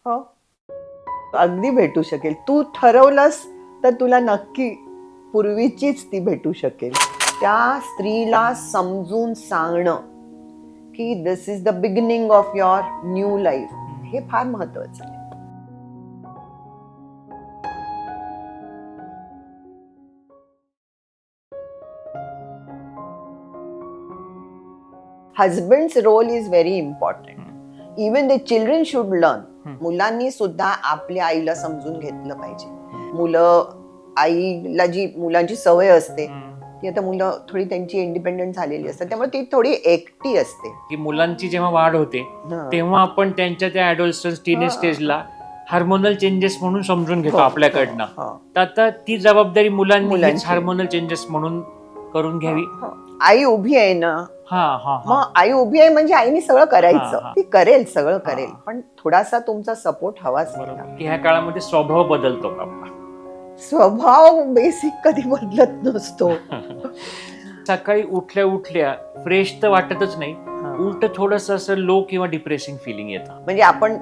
हो, अगदी भेटू शकेल. तू ठरवलंस तर तुला नक्की पूर्वीचीच ती भेटू शकेल. त्या स्त्रीला समजून सांगणं की this is the beginning of your new life, हे फार महत्वाचं आहे. Husband's role is very important. Even the children should learn. मुलांनी सुद्धा आपल्या आईला समजून घेतलं पाहिजे. मुलं आईला जी मुलांची सवय असते ती आता मुलं थोडी त्यांची इंडिपेंडंट झालेली असतात, त्यामुळे ती थोडी एकटी असते. की मुलांची जेव्हा वाढ होते तेव्हा आपण त्यांच्या त्या ॲडोलसन्स टीनेज स्टेजला हार्मोनल चेंजेस म्हणून समजून घेतो आपल्याकडनं. तर आता ती जबाबदारी मुलांनी हार्मोनल चेंजेस म्हणून करून घ्यावी. आई उभी आहे ना, मग आई उभी आहे म्हणजे आईने सगळं करायचं. ती करेल, सगळं करेल, पण थोडासा तुमचा सपोर्ट हवाच. की ह्या काळामध्ये स्वभाव बदलतो का आपला? स्वभाव बेसिक कधी बदलत नसतो. सकाळी उठल्या उठल्या फ्रेश तर वाटतच नाही, उलट थोडस असं लो किंवा डिप्रेसिंग फिलिंग येतं. म्हणजे आपण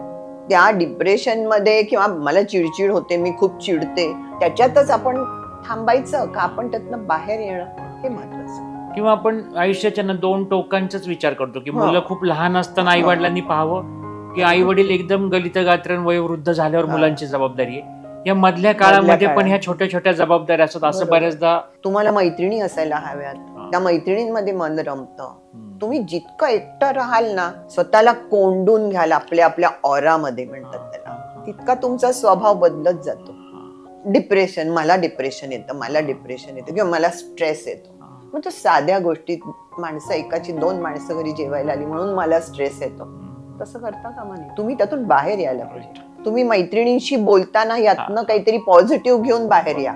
त्या डिप्रेशन मध्ये किंवा मला चिडचिड होते, मी खूप चिडते, त्याच्यातच आपण थांबायचं का आपण त्यातनं बाहेर येणं हे महत्वाचं. किंवा आपण आयुष्याच्या ना दोन टोकांचाच विचार करतो की मुलं खूप लहान असताना आई वडिलांनी पाहावं की आई वडील एकदम गलित गात्रन वयोवृद्ध झाल्यावर मुलांची जबाबदारी आहे. या मधल्या काळामध्ये पण ह्या छोट्या छोट्या जबाबदाऱ्या असतात. असं बऱ्याचदा तुम्हाला मैत्रिणी असायला हव्यात, त्या मैत्रिणींमध्ये मन रमतं. तुम्ही जितकं एकटं राहाल ना, स्वतःला कोंडून घ्याल आपल्या आपल्या ऑरामध्ये म्हणतात त्याला, तितका तुमचा स्वभाव बदलत जातो. डिप्रेशन, मला डिप्रेशन येतं किंवा मला स्ट्रेस येतो. मग तो साध्या गोष्टीत माणसं एकाची दोन माणसं घरी जेवायला आली म्हणून मला स्ट्रेस येतो, तसं करता कामा नये. तुम्ही त्यातून बाहेर यायला पाहिजे. तुम्ही मैत्रिणींशी बोलताना यातनं काहीतरी पॉझिटिव्ह घेऊन बाहेर या.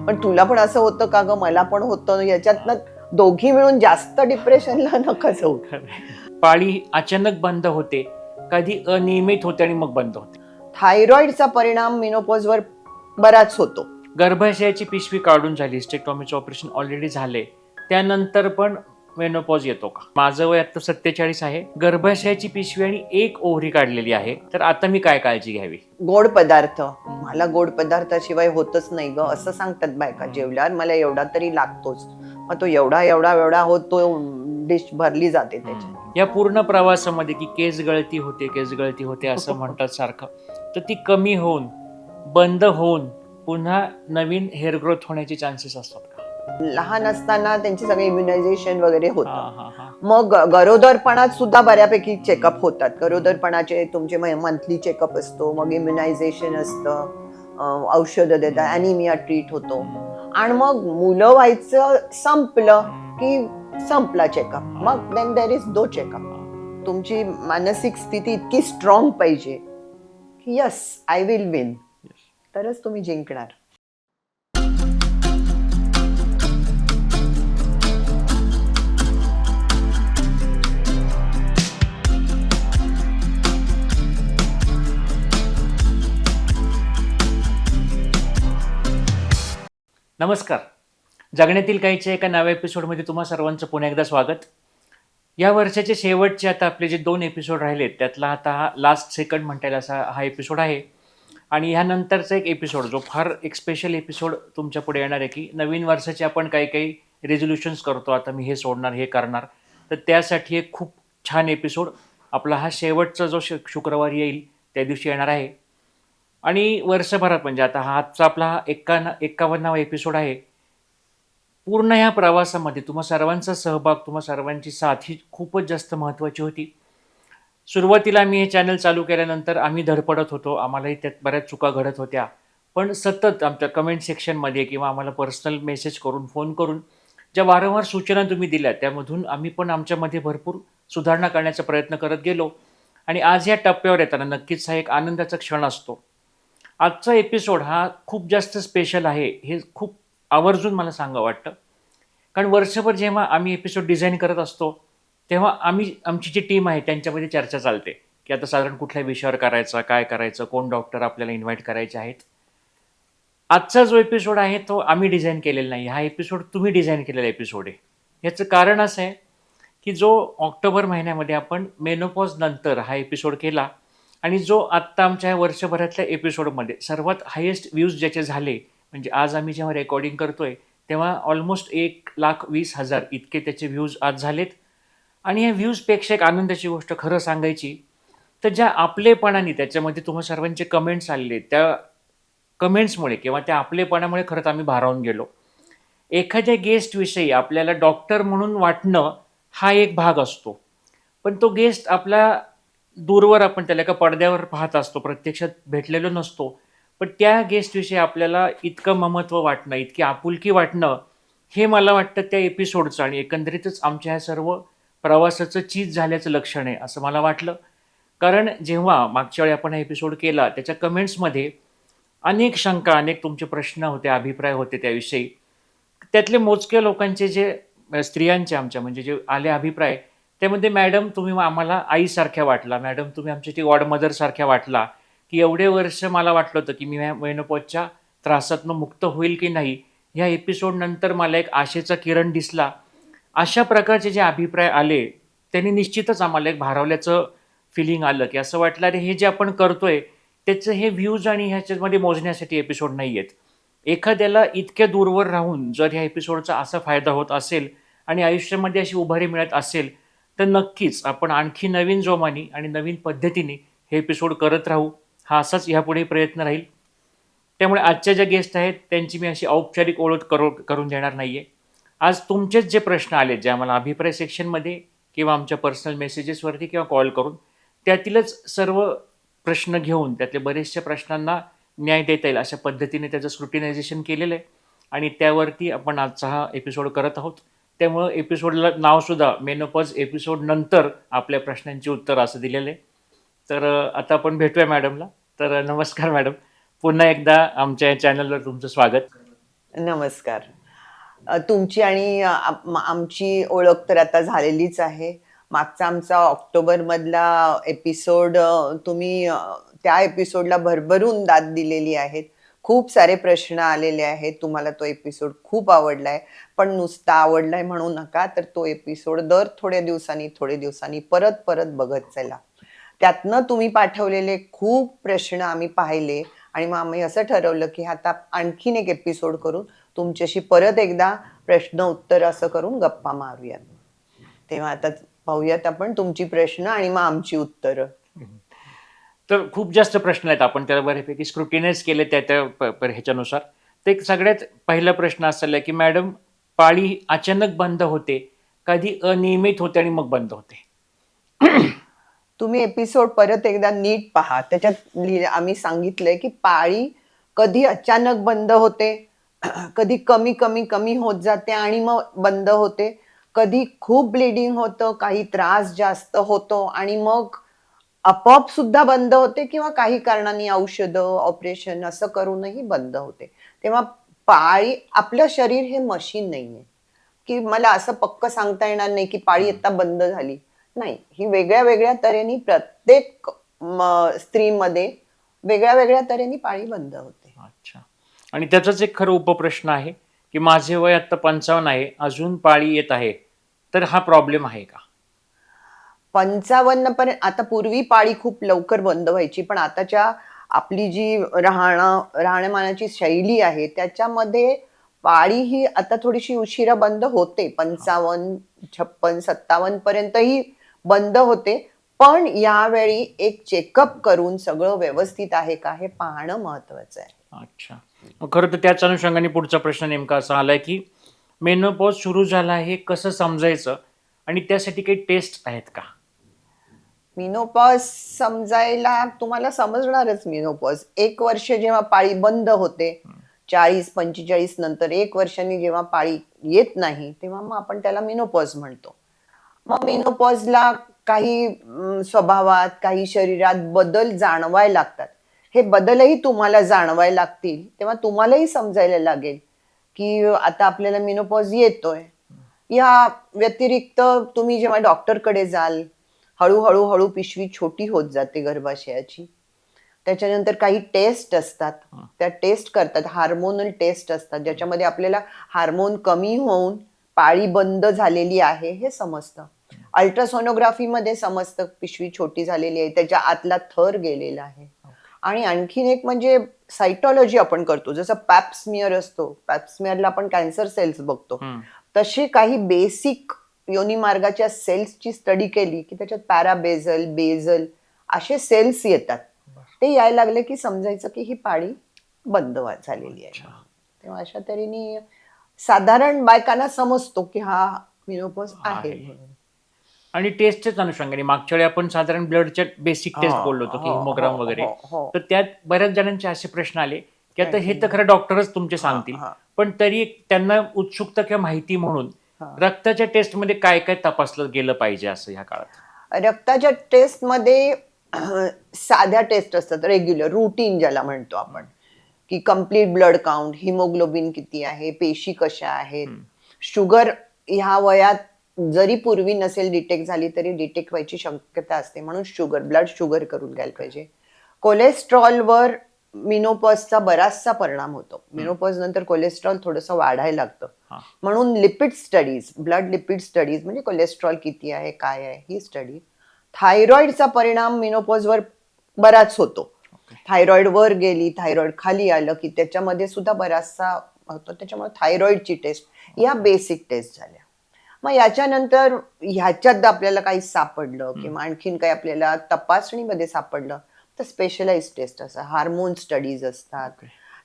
पण तुला पण असं होतं का ग, मला पण होतं, याच्यातनं दोघी मिळून जास्त डिप्रेशनला नका जाऊ. पाळी अचानक बंद होते, कधी अनियमित होते आणि मग बंद होते. थायरॉइडचा परिणाम मेनोपॉजवर बराच होतो. गर्भाशयाची पिशवी काढून झाली, हिस्टेक्टॉमीचं ऑपरेशन ऑलरेडी झाले, त्यानंतर पण मेनोपॉज येतो का? माझं वय आता 47 आहे, गर्भाशयाची पिशवी आणि एक ओव्हरी काढलेली आहे, तर आता मी काय काळजी घ्यावी? गोड पदार्थ, मला गोड पदार्थाशिवाय होतच नाही ग असं सांगतात बायका. जेवल्यावर मला एवढा तरी लागतोच, मग तो एवढा होतो, डिश भरली जाते त्याच्यात. या पूर्ण प्रवासामध्ये की केस गळती होते असं म्हणतात सारखं, तर ती कमी होऊन बंद होऊन पुन्हा नवीन हेअर ग्रोथ होण्याचे चान्सेस असतात का? लहान असताना त्यांचे सगळे इम्युनायझेशन वगैरे होतं. मग गरोदरपणात सुद्धा बऱ्यापैकी चेकअप होतात. गरोदरपणाचे तुमचे मंथली चेकअप असतो, मग इम्युनायझेशन असतं, औषधं देतात, अॅनिमिया ट्रीट होतो, आणि मग मुलं व्हायचं संपलं की संपला चेकअप. मग then there is no checkup. तुमची मानसिक स्थिती इतकी स्ट्रॉंग पाहिजे की यस आय विल विन, तरच तुम्ही जिंकणार. नमस्कार, जगण्यातील काहीच्या एका नव्या एपिसोडमध्ये तुम्हा सर्वांचं पुन्हा एकदा स्वागत. या वर्षाचे शेवटचे आता आपले जे 2 एपिसोड राहिलेत त्यातला आता हा लास्ट सेकंड म्हणता येईल असा हा एपिसोड आहे. आणि ह्यानंतरचा एक एपिसोड जो फार एक स्पेशल एपिसोड तुमच्या पुढे येणार आहे की नवीन वर्षाचे आपण काही रेझोल्युशन्स करतो, आता मी हे सोडणार, हे करणार, तर त्यासाठी एक खूप छान एपिसोड आपला हा शेवटचा जो शुक्रवारी येईल त्या दिवशी येणार आहे. आणि वर्षभरात म्हणजे आता हा आजचा आपला 51वा एपिसोड आहे. पूर्ण ह्या प्रवासामध्ये तुम्हा सर्वांचा सहभाग, तुम्हा सर्वांची साथ ही खूपच जास्त महत्त्वाची होती. सुरुवातीला आम्ही हे चॅनल चालू केल्यानंतर आम्ही धडपडत होतो, आम्हालाही त्यात बऱ्याच चुका घडत होत्या, पण सतत आमच्या कमेंट सेक्शनमध्ये किंवा आम्हाला पर्सनल मेसेज करून, फोन करून ज्या वारंवार सूचना तुम्ही दिल्या त्यामधून आम्ही पण आमच्यामध्ये भरपूर सुधारणा करण्याचा प्रयत्न करत गेलो. आणि आज या टप्प्यावर येताना नक्कीच हा एक आनंदाचा क्षण असतो. आजचा एपिसोड हा खूप जास्त स्पेशल आहे, हे खूप आवर्जून मला सांगा वाटतं. कारण वर्षभर जेव्हा आम्ही एपिसोड डिझाईन करत असतो तेव्हा आमची जी टीम आहे त्यांच्यामध्ये चर्चा चालते की आता साधारण कुठल्या विषयावर करायचा, काय करायचं, कोण डॉक्टर आपल्याला इन्व्हाइट करायचे आहेत. आजचा जो एपिसोड आहे तो आम्ही डिझाईन केलेला नाही, हा एपिसोड तुम्ही डिझाईन केलेला एपिसोड आहे. याचं कारण असं आहे की जो ऑक्टोबर महिन्यामध्ये आपण मेनोपॉज नंतर हा एपिसोड केला आणि जो आत्ता आमच्या ह्या वर्षभरातल्या एपिसोडमध्ये सर्वात हायेस्ट व्ह्यूज ज्याचे झाले, म्हणजे आज आम्ही जेव्हा रेकॉर्डिंग करतोय तेव्हा ऑलमोस्ट 1,20,000 इतके त्याचे व्ह्यूज आज झालेत. आणि या व्ह्यूजपेक्षा एक आनंदाची गोष्ट खरं सांगायची तर ज्या आपलेपणाने त्याच्यामध्ये तुम्हा सर्वांचे कमेंट्स आलेले, त्या कमेंट्समुळे किंवा त्या आपलेपणामुळे खरंच आम्ही भारावून गेलो. एखाद्या गेस्टविषयी आपल्याला डॉक्टर म्हणून वाटणं हा एक भाग असतो, पण तो गेस्ट आपला दूरवर आपण त्याला एका पडद्यावर पाहत असतो, प्रत्यक्षात भेटलेलो नसतो. पण त्या गेस्टविषयी आपल्याला इतकं ममत्व वाटणं, इतकी आपुलकी वाटणं, हे मला वाटतं त्या एपिसोडचं आणि एकंदरीतच आमच्या ह्या सर्व प्रवासाचं चीज झाल्याचं लक्षण आहे असं मला वाटलं. कारण जेव्हा मागच्या वेळी आपण हा एपिसोड केला त्याच्या कमेंट्समध्ये अनेक शंका, अनेक तुमचे प्रश्न होते, अभिप्राय होते त्याविषयी. त्यातले मोजक्या लोकांचे जे स्त्रियांचे आमच्या म्हणजे जे आले अभिप्राय, त्यामध्ये मॅडम तुम्ही आम्हाला आईसारख्या वाटला, मॅडम तुम्ही आमच्यासाठी गॉड मदरसारख्या वाटला, की एवढे वर्ष मला वाटलं होतं की मी ह्या मेनोपॉजच्या त्रासातनं मुक्त होईल की नाही, ह्या एपिसोडनंतर मला एक आशेचा किरण दिसला. अशा प्रकारचे जे अभिप्राय आले त्यांनी निश्चितच आम्हाला एक भारावल्याचं फिलिंग आलं, की असं वाटलं अरे हे जे आपण करतोय त्याचं हे व्ह्यूज आणि ह्याच्यामध्ये मोजण्यासाठी एपिसोड नाही आहेत. एखाद्याला इतक्या दूरवर राहून जर ह्या एपिसोडचा असा फायदा होत असेल आणि आयुष्यामध्ये अशी उभारी मिळत असेल तर नक्कीच आपण आणखी नवीन जोमाने आणि नवीन पद्धतीने हे एपिसोड करत राहू. हा असाच ह्यापुढे प्रयत्न राहील. त्यामुळे आजच्या ज्या गेस्ट आहेत त्यांची मी अशी औपचारिक ओळख करून देणार नाही आहे. आज तुमचेच जे प्रश्न आले जे आम्हाला अभिप्राय सेक्शनमध्ये किंवा आमच्या पर्सनल मेसेजेसवरती किंवा कॉल करून, त्यातीलच सर्व प्रश्न घेऊन त्यातल्या बऱ्याचशा प्रश्नांना न्याय देता येईल अशा पद्धतीने त्याचं स्क्रुटिनायझेशन केलेलं आहे आणि त्यावरती आपण आजचा हा एपिसोड करत आहोत. त्यामुळं एपिसोडला नावसुद्धा मेनोपॉज एपिसोड नंतर आपल्या प्रश्नांची उत्तर असं दिलेलं आहे. तर आता आपण भेटूया मॅडमला. तर नमस्कार मॅडम, पुन्हा एकदा आमच्या चॅनलवर तुमचं स्वागत. नमस्कार. तुमची आणि आमची ओळख तर आता झालेलीच आहे. मागचा आमचा ऑक्टोबरमधला एपिसोड तुम्ही त्या एपिसोडला भरभरून दाद दिलेली आहेत. खूप सारे प्रश्न आलेले आहेत. तुम्हाला तो एपिसोड खूप आवडलाय. पण नुसता आवडलाय म्हणू नका, तर तो एपिसोड दर थोड्या दिवसांनी परत परत बघत चला. त्यातनं तुम्ही पाठवलेले खूप प्रश्न आम्ही पाहिले आणि मग आम्ही असं ठरवलं की आता आणखीन एक एपिसोड करून तुमच्याशी परत एकदा प्रश्न उत्तर असं करून गप्पा मारूयात. तेव्हा आता पाहूयात आपण तुमची प्रश्न आणि मग आमची उत्तरं. तर खूप जास्त प्रश्न आहेत, आपण त्याला बऱ्यापैकी स्क्रुटिनाइज केले त्या ह्याच्यानुसार. तर एक सगळ्यात पहिला प्रश्न असा आहे की मॅडम, पाळी अचानक बंद होते, कधी अनियमित होते आणि मग बंद होते? तुम्ही एपिसोड परत एकदा नीट पहा. त्याच्यात आम्ही सांगितलंय की पाळी कधी अचानक बंद होते, कधी कमी कमी कमी होत जाते आणि मग बंद होते, कधी खूप ब्लिडिंग होतं, काही त्रास जास्त होतो आणि मग आपोआप सुद्धा बंद होते किंवा काही कारणांनी औषधं, ऑपरेशन असं करूनही बंद होते. तेव्हा पाळी, आपलं शरीर हे मशीन नाहीये की मला असं पक्क सांगता येणार नाही की पाळी आता बंद झाली. नाही, ही वेगळ्या वेगळ्या तऱ्हेने प्रत्येक स्त्रीमध्ये वेगळ्या वेगळ्या तऱ्हेने पाळी बंद होते. अच्छा. आणि त्याचाच एक खरं उपप्रश्न आहे की माझे वय आता 55 आहे, अजून पाळी येत आहे, तर हा प्रॉब्लेम आहे का? 55 पर्यंत, आता पूर्वी पाळी खूप लवकर बंद व्हायची, पण आताच्या आपली जी राहणीमानाची शैली आहे त्याच्यामध्ये पाळी ही आता थोडीशी उशिरा बंद होते. 55, 56, 57 पर्यंतही बंद होते. पण यावेळी एक चेकअप करून सगळं व्यवस्थित आहे का हे पाहणं महत्वाचं आहे. अच्छा. मग खरं तर त्याच अनुषंगाने पुढचा प्रश्न नेमका असा आलाय की मेनोपॉज सुरू झाला हे कसं समजायचं आणि त्यासाठी काही टेस्ट आहेत का? मिनोपॉज समजायला तुम्हाला समजणारच. मिनोपॉज 1 वर्ष जेव्हा पाळी बंद होते, 40-45 नंतर 1 वर्षांनी जेव्हा पाळी येत नाही तेव्हा मग आपण त्याला मिनोपॉज म्हणतो. मग मिनोपॉजला काही स्वभावात, काही शरीरात बदल जाणवायला लागतात. हे बदलही तुम्हाला जाणवायला लागतील तेव्हा तुम्हालाही समजायला लागेल की आता आपल्याला मिनोपॉज येतोय. या व्यतिरिक्त तुम्ही जेव्हा डॉक्टरकडे जाल, हळूहळू पिशवी छोटी होत जाते गर्भाशयाची. त्याच्यानंतर काही टेस्ट असतात, त्या टेस्ट करतात, हार्मोनल टेस्ट असतात, ज्याच्यामध्ये आपल्याला हार्मोन कमी होऊन पाळी बंद झालेली आहे हे समजतं. अल्ट्रासोनोग्राफीमध्ये समजतं पिशवी छोटी झालेली आहे, त्याच्या आतला थर गेलेला आहे. आणि आणखीन एक म्हणजे सायटॉलॉजी आपण करतो, जसं पॅप्समियर असतो, पॅप्समियरला आपण कॅन्सर सेल्स बघतो, तशी काही बेसिक योनी मार्गाच्या सेल्सची स्टडी केली की त्याच्यात पॅराबेझल, बेझल असे सेल्स येतात. ते यायला लागले की समजायचं की ही पाळी बंद झालेली आहे. तेव्हा अशा तऱ्हेने साधारण बायकांना समजतो की हा मेनोपॉज आहे. आणि टेस्टच्याच अनुषंगाने मागच्या वेळी आपण साधारण ब्लडच्या बेसिक टेस्ट बोललो होतो की हिमोग्राम वगैरे, तर त्यात बऱ्याच जणांचे असे प्रश्न आले की आता हे तर खरं डॉक्टरच तुमचे सांगतील, पण तरी त्यांना उत्सुकता किंवा माहिती म्हणून रक्ताच्या टेस्टमध्ये काय काय तपासलं गेलं पाहिजे असं ह्या काळात? रक्ताच्या टेस्टमध्ये साध्या टेस्ट असतात, रेग्युलर रुटीन ज्याला म्हणतो आपण, की कम्प्लीट ब्लड काउंट, हिमोग्लोबिन किती आहे, पेशी कशा आहेत, शुगर ह्या वयात जरी पूर्वी नसेल डिटेक्ट झाली तरी डिटेक्ट व्हायची शक्यता असते, म्हणून शुगर, ब्लड शुगर करून घ्यायला पाहिजे. कोलेस्ट्रॉलवर मिनोपॉजचा बराचसा परिणाम होतो. मिनोपॉज नंतर कोलेस्ट्रॉल थोडंसं वाढायला लागतं, म्हणून lipid studies, blood lipid studies म्हणजे कोलेस्ट्रॉल किती आहे, काय आहे ही स्टडी. थायरॉइडचा परिणाम मिनोपॉजवर बराच होतो. थायरॉइड वर गेली, थायरॉइड खाली आलं की त्याच्यामध्ये सुद्धा बराचसा होतो. त्याच्यामुळे थायरॉइडची टेस्ट, या बेसिक टेस्ट झाल्या. मग याच्यानंतर ह्याच्यात आपल्याला काही सापडलं किंवा आणखीन काही आपल्याला तपासणीमध्ये सापडलं तर स्पेशलाइज टेस्ट असतात, हार्मोन स्टडीज असतात,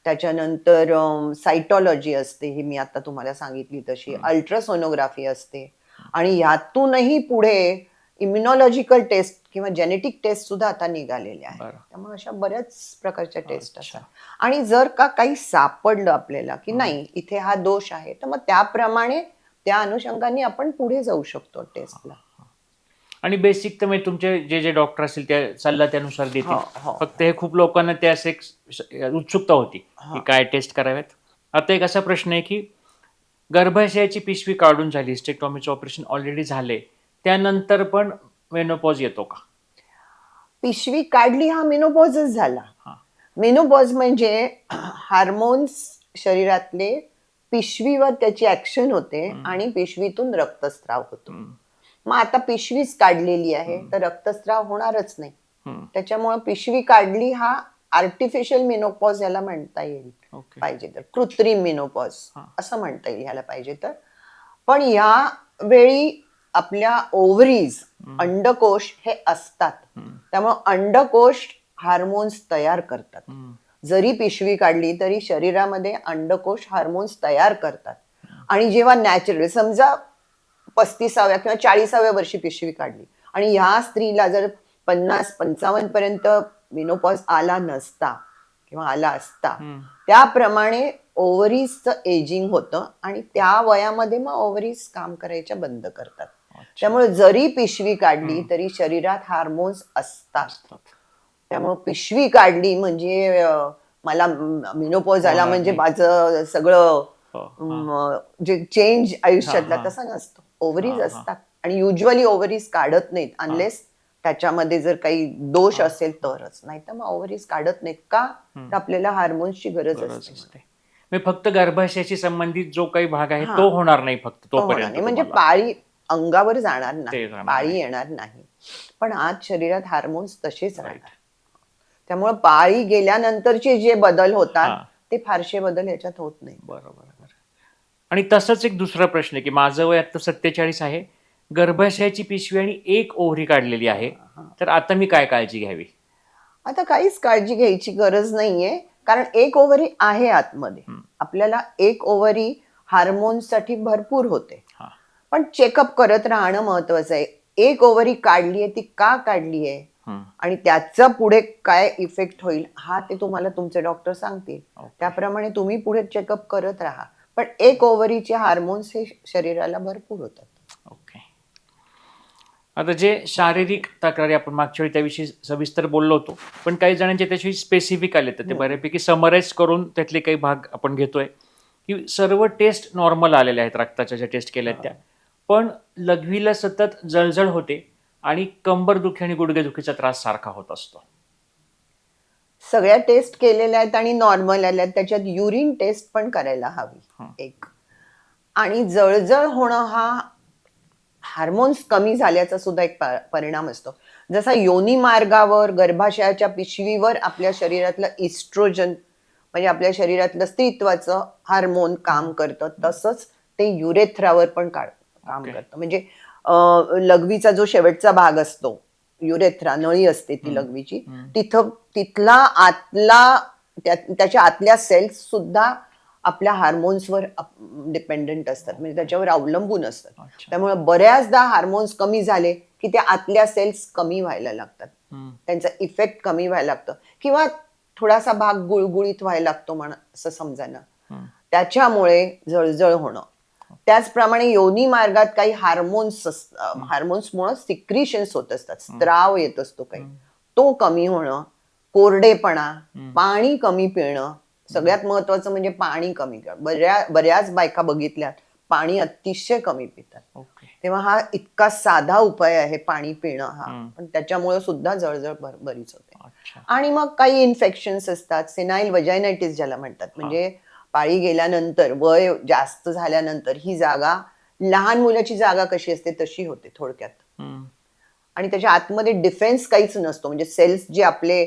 त्याच्यानंतर सायटॉलॉजी असते, ही मी आता तुम्हाला सांगितली तशी, अल्ट्रासोनोग्राफी असते, आणि यातूनही पुढे इम्युनॉलॉजिकल टेस्ट किंवा जेनेटिक टेस्ट सुद्धा आता निघालेल्या आहेत. त्यामुळे अशा बऱ्याच प्रकारच्या टेस्ट असतात. आणि जर का काही सापडलं आपल्याला की नाही इथे हा दोष आहे, तर मग त्याप्रमाणे त्या अनुषंगाने आपण पुढे जाऊ शकतो टेस्टला. आणि बेसिक तर म्हणजे तुमचे जे जे डॉक्टर असतील त्या सल्ला त्यानुसार देतील. फक्त हे खूप लोकांना त्यास एक उत्सुकता होती की काय टेस्ट कराव्यात. आता एक असा प्रश्न आहे की गर्भाशयाची पिशवी काढून झाली, हिस्टेक्टॉमीचं ऑपरेशन ऑलरेडी झाले, त्यानंतर पण मेनोपॉज येतो का? पिशवी काढली हा मेनोपॉजच झाला. मेनोपॉज म्हणजे हार्मोन्स शरीरातले पिशवीवर त्याची ऍक्शन होते आणि पिशवीतून रक्तस्राव होतो. मग आता पिशवीच काढलेली आहे तर रक्तस्राव होणारच नाही. त्याच्यामुळे पिशवी काढली हा आर्टिफिशियल मेनोपॉज याला म्हणता येईल पाहिजे तर, कृत्रिम मेनोपॉज असं म्हणता येईल ह्याला पाहिजे तर. पण या वेळी आपल्या ओव्हरीज, अंडकोश हे असतात, त्यामुळे अंडकोश हार्मोन्स तयार करतात. जरी पिशवी काढली तरी शरीरामध्ये अंडकोश हार्मोन्स तयार करतात. आणि जेव्हा नॅचरल, समजा 35व्या किंवा 40व्या वर्षी पिशवी काढली आणि ह्या स्त्रीला जर 50-55 पर्यंत मेनोपॉज आला नसता किंवा आला असता, त्याप्रमाणे ओव्हरीजचं एजिंग होतं आणि त्या वयामध्ये मग ओव्हरीज काम करायच्या बंद करतात. त्यामुळे जरी पिशवी काढली तरी शरीरात हार्मोन्स असतात. त्यामुळे पिशवी काढली म्हणजे मला मेनोपॉज आला म्हणजे माझं सगळं जे चेंज आयुष्यातला तसा नसतो. ओव्हरीज असतात आणि युजली ओव्हरीज काढत नाहीत अनलेस त्याच्यामध्ये जर काही दोष असेल तरच, नाही तर मग ओव्हरीज काढत नाहीत. का? तर आपल्याला हार्मोन्सची गरज असते. फक्त गर्भाशयाशी संबंधित जो काही भाग आहे तो होणार नाही फक्त तोपर्यंत, म्हणजे पाळी अंगावर जाणार नाही, पाळी येणार नाही, पण आज शरीरात हार्मोन्स तसेच राहतात. त्यामुळे पाळी गेल्यानंतरचे जे बदल होतात ते फारसे बदल याच्यात होत नाही. बरोबर. आणि तसंच एक दुसरा प्रश्न आहे की माझं वय आता 47 आहे, गर्भाशयाची पिशवी आणि एक ओव्हरी काढलेली आहे, तर आता मी काय काळजी घ्यावी? आता काहीच काळजी घ्यायची गरज नाहीये, कारण एक ओव्हरी आहे आतमध्ये. आपल्याला एक ओव्हरी हार्मोन्ससाठी भरपूर होते, पण चेकअप करत राहणं महत्वाचं आहे. एक ओव्हरी काढलीये ती का काढलीये आणि त्याचा पुढे काय इफेक्ट होईल हा ते तुम्हाला तुमचे डॉक्टर सांगतील. त्याप्रमाणे तुम्ही पुढे चेकअप करत राहा. पण एक ओव्हरीचे हार्मोन्स हे शरीराला भरपूर होतात. ओके. आता जे शारीरिक तक्रारी आपण मागच्या वेळी त्याविषयी सविस्तर बोललो होतो, पण काही जणांचे त्याच्याविषयी स्पेसिफिक आले तर ते बऱ्यापैकी समराईज करून त्यातले काही भाग आपण घेतोय की सर्व टेस्ट नॉर्मल आलेले आहेत, रक्ताच्या ज्या टेस्ट केल्या त्या, पण लघवीला सतत जळजळ होते आणि कंबरदुखी आणि गुडघेदुखीचा त्रास सारखा होत असतो. सगळ्या टेस्ट केलेल्या आहेत आणि नॉर्मल आल्या आहेत, त्याच्यात युरिन टेस्ट पण करायला हवी एक. आणि जळजळ होणं हार्मोन्स कमी झाल्याचा सुद्धा एक परिणाम असतो. जसा योनी मार्गावर गर्भाशयाच्या पिशवीवर आपल्या शरीरातलं इस्ट्रोजन म्हणजे आपल्या शरीरातलं स्त्रीत्वाचं हार्मोन काम करतं, तसंच ते युरेथ्रावर पण काम करतं. म्हणजे लघवीचा जो शेवटचा भाग असतो, युरेथ्रा नळी असते ती लघवीची, तिथला आतला त्याच्या आतल्या सेल्स सुद्धा आपल्या हार्मोन्सवर डिपेंडंट असतात, म्हणजे त्याच्यावर अवलंबून असतात. त्यामुळे बऱ्याचदा हार्मोन्स कमी झाले की त्या आतल्या सेल्स कमी व्हायला लागतात, त्यांचा इफेक्ट कमी व्हायला लागतं किंवा थोडासा भाग गुळगुळीत व्हायला लागतो म्हणा, असं समजा ना. त्याच्यामुळे जळजळ होणं. त्याचप्रमाणे योनी मार्गात काही हार्मोन्समुळे सिक्रिशन्स होत असतात, स्त्राव येत असतो काही, तो कमी होणं, कोरडेपणा, पाणी कमी पिणं. सगळ्यात महत्वाचं म्हणजे पाणी कमी करणं. बऱ्याच बायका बघितल्यात पाणी अतिशय कमी पितात. तेव्हा हा इतका साधा उपाय आहे पाणी पिणं हा, पण त्याच्यामुळे सुद्धा जळजळ बरीच होते. आणि मग काही इन्फेक्शन्स असतात, सेनाईल वजायनायटिस ज्याला म्हणतात, म्हणजे पाळी गेल्यानंतर वय जास्त झाल्यानंतर ही जागा, लहान मुलाची जागा कशी असते तशी होते थोडक्यात. आणि त्याच्या आतमध्ये डिफेन्स काहीच नसतो, म्हणजे सेल्स जे आपले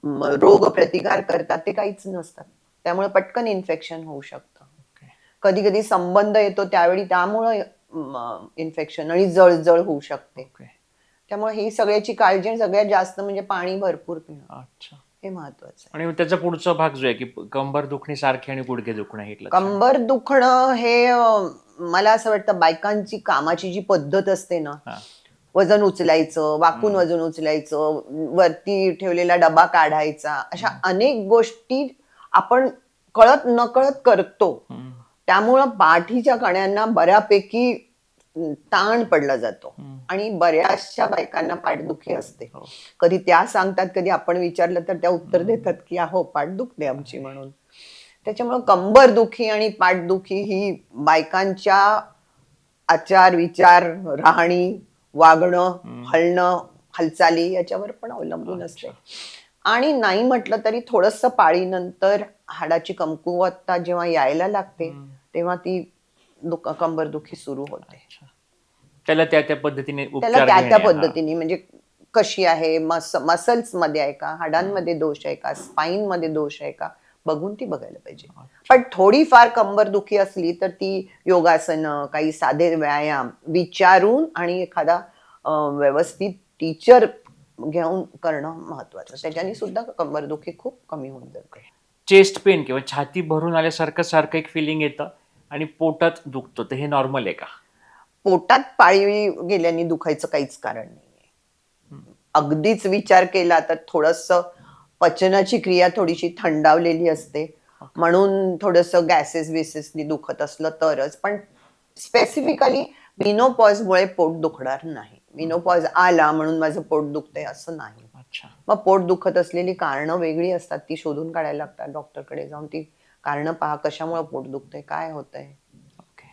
रोग प्रतिकार करतात ते काहीच नसतात. त्यामुळे पटकन इन्फेक्शन होऊ शकतं. कधी कधी संबंध येतो त्यावेळी त्यामुळे इन्फेक्शन आणि जळजळ होऊ शकते. त्यामुळे ही सगळ्याची काळजी सगळ्यात जास्त म्हणजे पाणी भरपूर पिणं हे महत्वाचं आहे. आणि त्याचा पुढचा भाग जो आहे की कंबर दुखणे सारखे आणि गुडघे दुखणे. कंबर दुखणं हे मला असं वाटतं बायकांची कामाची जी पद्धत असते ना, वजन उचलायचं, वाकून वजन उचलायचं, वरती ठेवलेला डबा काढायचा, अशा अनेक गोष्टी आपण कळत नकळत करतो. त्यामुळं पाठीच्या कण्यांना बऱ्यापैकी ताण पडला जातो आणि बऱ्याचशा बायकांना पाठदुखी असते. कधी त्या सांगतात, कधी आपण विचारलं तर त्या उत्तर देतात की अहो पाठ दुखते आमची म्हणून. त्याच्यामुळे कंबर दुखी आणि पाठदुखी ही बायकांच्या आचार विचार, राहणी, वागणं, हलणं, हालचाली याच्यावर पण अवलंबून असते. आणि नाही म्हटलं तरी थोडंसं पाळीनंतर हाडाची कमकुवतता जेव्हा यायला लागते तेव्हा ती कंबरदुखी सुरू होते. त्याला त्या पद्धतीने म्हणजे कशी आहे, मसल्स मध्ये आहे का, हाडांमध्ये दोष आहे का, स्पाइन मध्ये दोष आहे का, बघून ती बघायला पाहिजे. पण थोडीफार कंबरदुखी असली तर ती योगासनं, काही साधे व्यायाम विचारून आणि एखादा व्यवस्थित टीचर घेऊन करणं महत्वाचं. त्याच्याने सुद्धा कंबरदुखी खूप कमी होऊन जाते. चेस्ट पेन किंवा छाती भरून आल्यासारखं एक फिलिंग येतं आणि पोटात दुखतं, तर हे नॉर्मल आहे का? पोटात पाळी गेल्याने दुखायचं काहीच कारण नाहीये. अगदीच विचार केला तर थोडंसं पचनाची क्रिया थोडीशी थंडावलेली असते म्हणून थोडंसं गॅसेस बेसिसनी दुखत असलं तरच. पण स्पेसिफिकली मिनोपॉजमुळे पोट दुखणार नाही. मिनोपॉज आला म्हणून माझं पोट दुखतंय असं नाही. मग पोट दुखत असलेली कारणं वेगळी असतात, ती शोधून काढायला लागतात. डॉक्टरकडे जाऊन ती कारणं पहा, कशामुळे पोट दुखतंय, काय होतंय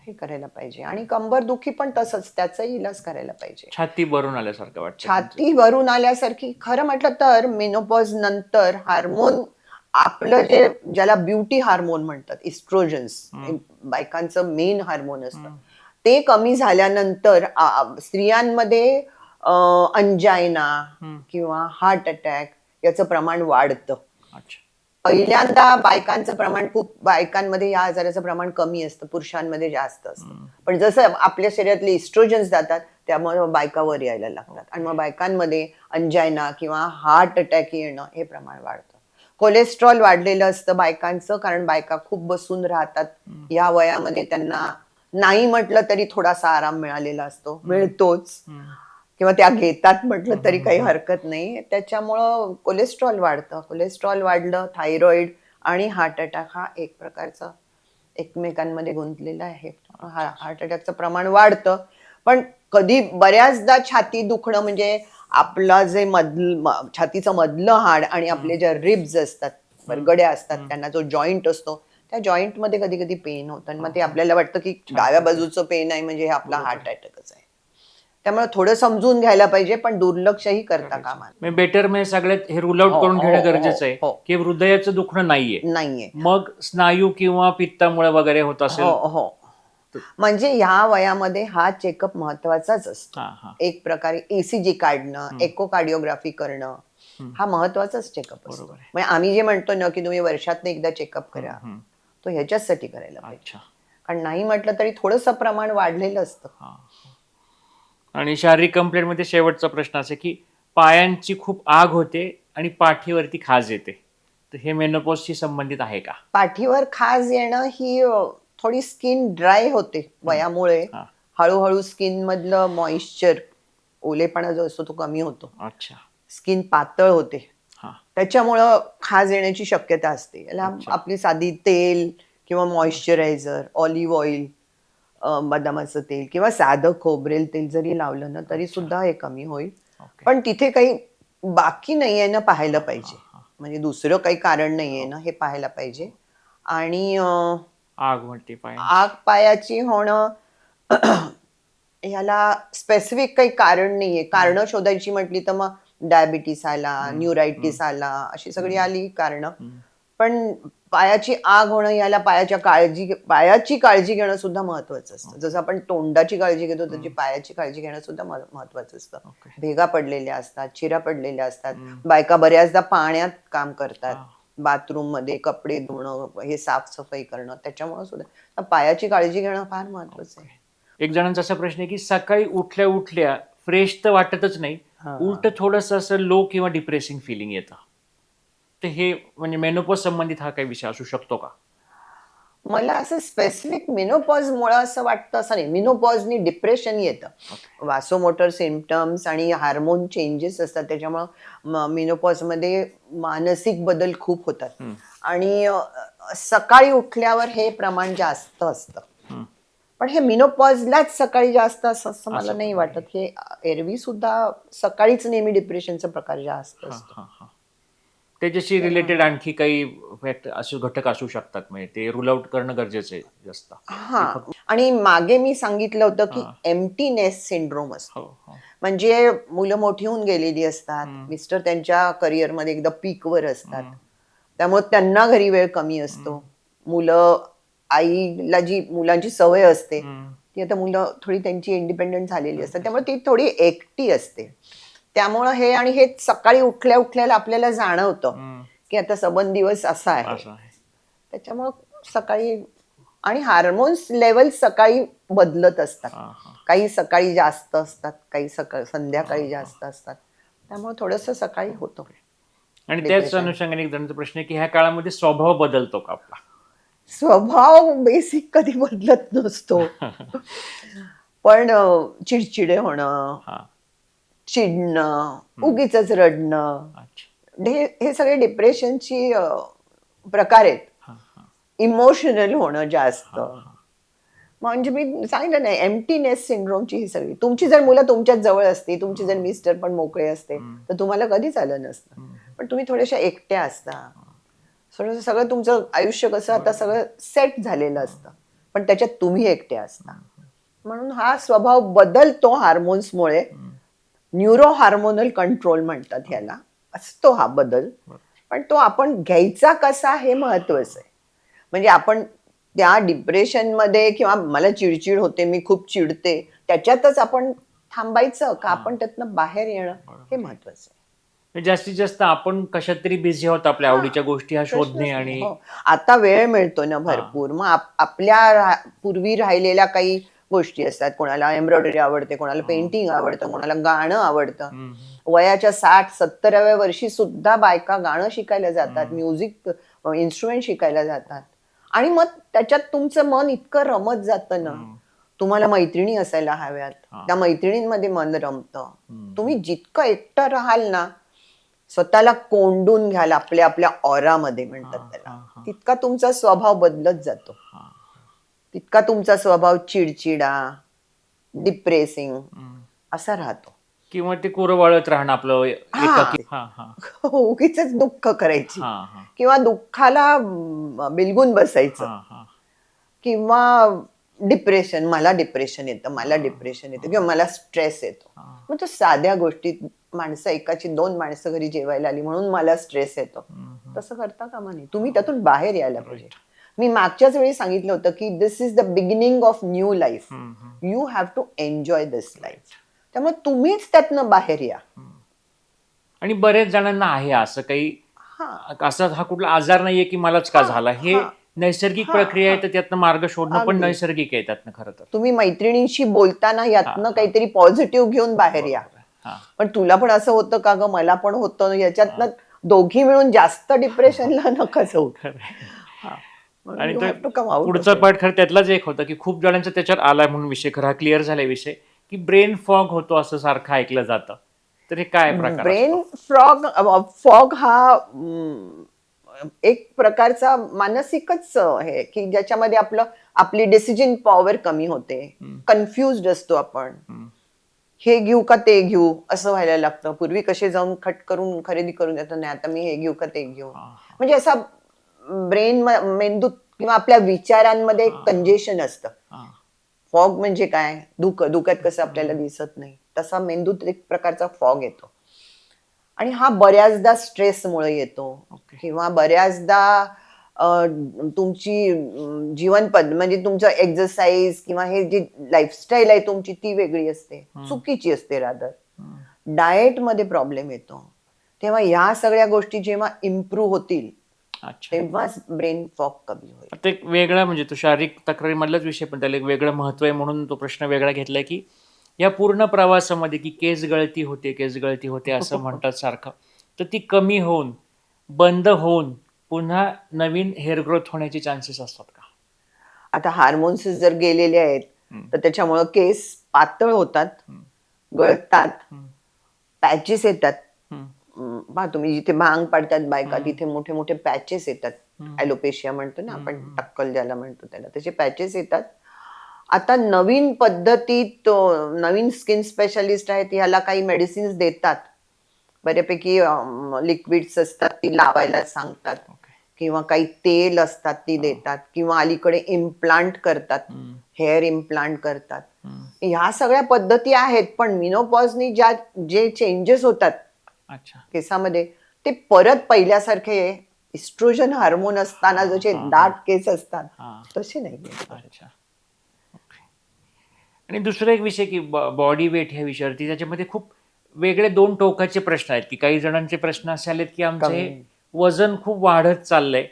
हे करायला पाहिजे. आणि कंबर दुखी पण तसंच, त्याचा इलाज करायला पाहिजे. छाती भरून आल्यासारखं वाटतं. छाती भरून आल्यासारखी खरं म्हटलं तर मेनोपॉज नंतर हार्मोन आपलं जे ज्याला ब्युटी हार्मोन म्हणतात, इस्ट्रोजन्स, बायकांचं मेन हार्मोन असतं, ते कमी झाल्यानंतर स्त्रियांमध्ये अंजायना किंवा हार्ट अटॅक याचं प्रमाण वाढतं. पहिल्यांदा बायकांचं प्रमाण, खूप बायकांमध्ये या आजाराचं प्रमाण कमी असतं, पुरुषांमध्ये जास्त असतं. पण जसं आपल्या शरीरातले इस्ट्रोजन्स जातात त्यामुळे बायका वर यायला लागतात आणि मग बायकांमध्ये अंजायना किंवा हार्ट अटॅक येणं हे प्रमाण वाढतं. कोलेस्ट्रॉल वाढलेलं असतं बायकांचं, कारण बायका खूप बसून राहतात या वयामध्ये. त्यांना नाही म्हटलं तरी थोडासा आराम मिळालेला असतो, मिळतोच, किंवा त्या घेतात म्हटलं तरी काही हरकत नाही. त्याच्यामुळं कोलेस्ट्रॉल वाढतं. कोलेस्ट्रॉल वाढलं, थायरॉइड आणि हार्ट अटॅक हा एक प्रकारचा एकमेकांमध्ये गुंतलेला आहे. हार्ट अटॅकचं प्रमाण वाढतं. पण कधी बऱ्याचदा छाती दुखणं म्हणजे आपलं जे छातीचं मधलं हाड आणि आपले जे रिब्स असतात, बरगड्या असतात, त्यांना जो जॉईंट असतो त्या जॉईंट मध्ये कधी कधी पेन होतं. मग ते आपल्याला वाटतं की डाव्या बाजूचं पेन आहे म्हणजे हे आपला हार्ट अटॅकच आहे. त्यामुळे थोडं समजून घ्यायला पाहिजे, पण दुर्लक्षही करता कामा नये. बेटर म्हणजे सगळ्यात हे रूल आउट करून घेणं गरजेचं आहे की हृदयाचं दुखणं नाहीये. मग स्नायू किंवा पित्तामुळे वगैरे होत असेल म्हणजे ह्या वयामध्ये हा चेकअप महत्वाचाच असतो. हा हा एक प्रकारे ECG काढणं, एकोकार्डिओग्राफी करणं हा महत्वाचाच चेकअप असतो. बरोबर आहे. म्हणजे आम्ही जे म्हणतो ना की तुम्ही वर्षातनं एकदा चेकअप करा, हम्म. तो ह्याच्याचसाठी करायला पाहिजे. अच्छा. कारण नाही म्हटलं तरी थोडंसं प्रमाण वाढलेलं असतं. हा. आणि शारीरिक कंप्लेंट मध्ये शेवटचा प्रश्न असा की पायांची खूप आग होते आणि पाठीवरती खाज येते, तर हे मेनोपॉजशी संबंधित आहे का? पाठीवर खाज येणं ही थोडी स्किन ड्राय होते वयामुळे. हा. हळूहळू स्किन मधलं मॉइश्चर, ओलेपणा जो असतो तो कमी होतो, अच्छा. स्किन पातळ होते, हा. त्याच्यामुळं खाज येण्याची शक्यता असते. याला अच्छा. आपली साधी तेल किंवा मॉइश्चरायझर, ऑलिव्ह ऑइल, बदामाचं तेल किंवा साधं खोबरेल तेल जरी लावलं ना तरी सुद्धा हे कमी होईल. ओके. पण तिथे काही बाकी नाहीये ना पाहायला पाहिजे. म्हणजे दुसरं काही कारण नाहीये ना हे पाहायला पाहिजे. आणि आग म्हणते पायांची. आग पायाची होणं ह्याला स्पेसिफिक काही कारण नाहीये. कारण शोधायची म्हटली तर मग डायबिटीस आला, न्यूरायटिस आला, अशी सगळी आली कारण. पण पायाची आग होणं याला पायाची काळजी घेणं सुद्धा महत्वाचं असतं. जसं आपण तोंडाची काळजी घेतो तशी पायाची काळजी घेणं सुद्धा महत्वाचं असतं. ओके. भेगा पडलेल्या असतात, चिरा पडलेल्या असतात. बायका बऱ्याचदा पाण्यात काम करतात, बाथरूम मध्ये कपडे धुणं, हे साफसफाई करणं, त्याच्यामुळे सुद्धा पायाची काळजी घेणं फार महत्वाचं आहे. एक जणांचा असा प्रश्न आहे की सकाळी उठल्या उठल्या फ्रेश तर वाटतच नाही, उलट थोडस असं लो किंवा डिप्रेसिंग फिलिंग येतं, तर हे म्हणजे मेनोपॉज संबंधित हा काही विषय असू शकतो का? मला असं स्पेसिफिक मिनोपॉज मुळे असं वाटतं असं नाही. मिनोपॉजनी डिप्रेशन येतं, वासोमोटर सिम्पटम्स आणि हार्मोन चेंजेस असतात, त्याच्यामुळं मिनोपॉज मध्ये मानसिक बदल खूप होतात. आणि सकाळी उठल्यावर हे प्रमाण जास्त असतं. पण हे मिनोपॉजलाच सकाळी जास्त असं मला नाही वाटत. हे एरवी सुद्धा सकाळीच नेहमी डिप्रेशनचा प्रकार जास्त असतो. त्याच्याशी रिलेटेड आणखी काही फॅक्ट असे घटक असू शकतात, म्हणजे ते रूल आउट करणं गरजेचं आहे जास्त. हा. आणि मागे मी सांगितलं होतं की एम्प्टीनेस सिंड्रोम असतो. म्हणजे मुलं मोठी होऊन गेलेली असतात, मिस्टर त्यांच्या करिअरमध्ये एकदा पीकवर असतात, त्यामुळे त्यांना घरी वेळ कमी असतो. मुलं, आईला जी मुलांची सवय असते ती आता मुलं थोडी त्यांची इंडिपेंडंट झालेली असतात, त्यामुळे ती थोडी एकटी असते. त्यामुळं हे, आणि हे सकाळी उठल्या उठल्याला आपल्याला जाणवतं की आता सबंध दिवस असा आहे. त्याच्यामुळं सकाळी, आणि हार्मोन्स लेवल सकाळी बदलत असतात. काही सकाळी जास्त असतात, काही संध्याकाळी जास्त असतात, त्यामुळे थोडंसं सकाळी होतं. आणि त्याच अनुषंगाने एक जणांचा प्रश्न आहे की ह्या काळामध्ये स्वभाव बदलतो का आपला? स्वभाव बेसिक कधी बदलत नसतो. पण चिडचिडे होणं, चिडणं, उगीच रडणं, हे सगळे डिप्रेशनची प्रकार आहेत. इमोशनल होणं जास्त, म्हणजे मी सांगितलं नाही, एम्प्टीनेस सिंड्रोमची ही सगळी. तुमची जर मुलं तुमच्याच जवळ असते, तुमचे जर मिस्टर पण मोकळे असते, तर तुम्हाला कधीच आलं नसतं. पण तुम्ही थोड्याशा एकट्या असता, सगळं तुमचं आयुष्य कसं आता सगळं सेट झालेलं असतं, पण त्याच्यात तुम्ही एकट्या असता. म्हणून हा स्वभाव बदलतो हार्मोन्समुळे. न्यूरो हार्मोनल कंट्रोल म्हणतात ह्याला. असतो हा बदल, पण तो आपण घ्यायचा कसा हे महत्वाचं आहे. म्हणजे आपण त्या डिप्रेशन मध्ये किंवा मला चिडचिड होते, मी खूप चिडते, त्याच्यातच आपण थांबायचं का आपण त्यातनं बाहेर येणं हे महत्वाचं आहे. जास्तीत जास्त आपण कशात तरी बिझी आहोत, आपल्या आवडीच्या गोष्टी ह्या शोधणे. आणि आता वेळ मिळतो ना भरपूर, मग आपल्या पूर्वी राहिलेल्या काही गोष्टी असतात. कोणाला एम्ब्रॉयडरी आवडते, कोणाला पेंटिंग आवडतं, कोणाला गाणं आवडतं. वयाच्या 60-70व्या वर्षी सुद्धा बायका गाणं शिकायला जातात, म्युझिक इन्स्ट्रुमेंट शिकायला जातात. आणि मग त्याच्यात तुमचं मन इतकं रमत जातं ना. तुम्हाला मैत्रिणी असायला हव्यात, त्या मैत्रिणींमध्ये मन रमतं. तुम्ही जितकं एकटं राहाल ना, स्वतःला कोंडून घ्याल आपल्या ऑरामध्ये म्हणतात त्याला, तितका तुमचा स्वभाव बदलत जातो. तितका तुमचा स्वभाव चिडचिडा, डिप्रेसिंग असा राहतो. किंवा ते कोरं वाळत राहणं आपलं एकाकी. उगीच दुःख करायची किंवा दुःखाला बिलगून बसायचं, किंवा डिप्रेशन, मला डिप्रेशन येतं किंवा मला स्ट्रेस येतो. मग तो साध्या गोष्टीत माणसं, एकाची 2 माणसं घरी जेवायला आली म्हणून मला स्ट्रेस येतो, तसं करता कामा नये. तुम्ही त्यातून बाहेर यायला पाहिजे. मी मागच्याच वेळी सांगितलं होतं की this is the beginning of new life. You have to enjoy this life. त्यामुळे तुम्हीच त्यातनं बाहेर या. आणि बरेच जणांना आहे असं काही, असा हा कुठला आजार नाहीये की मलाच का झाला, हे नैसर्गिक प्रक्रिया आहे, तर त्यातनं मार्ग शोधणं पण नैसर्गिक आहे त्यातनं. खरं तर तुम्ही मैत्रिणींशी बोलताना यातनं काहीतरी पॉझिटिव्ह घेऊन बाहेर या. पण तुला पण असं होतं का ग, मला पण होतं, याच्यातनं दोघी मिळून जास्त डिप्रेशनला नका जाऊ. आणि पुढचा पार्ट खरं त्यातलाच एक होता की खूप जणांचा त्याच्यावर आलाय म्हणून विषय खरा क्लिअर झालाय विषय, की ब्रेन फॉग होतो असं सारखं ऐकलं जातं. तर हे काय प्रकार? ब्रेन फॉग हा एक प्रकारचा मानसिकच आहे की ज्याच्यामध्ये आपली डिसिजन पॉवर कमी होते, कन्फ्युज्ड असतो आपण, हे घेऊ का ते घेऊ असं व्हायला लागतं. पूर्वी कसे जाऊन खट करून खरेदी करून येतं, नाही आता मी हे घेऊ का ते घेऊ. म्हणजे असा ब्रेन, मेंदूत किंवा आपल्या विचारांमध्ये एक कंजेशन असतं. फॉग म्हणजे काय, धुक्यात कसं आपल्याला दिसत नाही, तसा मेंदूत एक प्रकारचा फॉग येतो. आणि हा बऱ्याचदा स्ट्रेसमुळे येतो किंवा बऱ्याचदा तुमची जीवन म्हणजे तुमचं एक्सरसाइज किंवा हे जी लाईफस्टाईल आहे तुमची ती वेगळी असते, चुकीची असते रादर. डाएट मध्ये प्रॉब्लेम येतो. तेव्हा या सगळ्या गोष्टी जेव्हा इम्प्रूव्ह होतील तेव्हाच ब्रेन फॉग कमी होईल. ते वेगळा म्हणजे तो शारीरिक तक्रारीमधलाच विषय, पण त्याला एक वेगळं महत्व आहे म्हणून तो प्रश्न वेगळा घेतलाय की या पूर्ण प्रवासामध्ये की केस गळती होते असं म्हणतात सारखं, तर ती कमी होऊन बंद होऊन पुन्हा नवीन हेअर ग्रोथ होण्याचे चान्सेस असतात का? आता हार्मोन्स जर गेलेले आहेत तर त्याच्यामुळे केस पातळ होतात, गळतात, पॅचेस येतात. पहा तुम्ही जिथे भांग पाडतात बायका तिथे मोठे मोठे पॅचेस येतात. ॲलोपेशिया म्हणतो ना आपण, टक्कल ज्याला म्हणतो त्याला, त्याचे पॅचेस येतात. आता नवीन पद्धतीत नवीन स्किन स्पेशालिस्ट आहेत, याला काही मेडिसिन्स देतात, बऱ्यापैकी लिक्विड्स असतात ती लावायला सांगतात, किंवा काही तेल असतात ती देतात, किंवा अलीकडे इम्प्लांट करतात, हेअर इम्प्लांट करतात. ह्या सगळ्या पद्धती आहेत. पण मिनोपॉजनी जे चेंजेस होतात केसामध्ये ते परत पहिल्यासारखे इस्ट्रोजन हार्मोन असताना जसे दाट केस असतात तसे नाही. आणि दुसरा एक विषय की बॉडी वेट ह्या विषयावरती, त्याच्यामध्ये खूप वेगळे दोन टोकाचे प्रश्न आहेत. की काही जणांचे प्रश्न असे आलेत की आमचे वजन खूप वाढत चाललंय,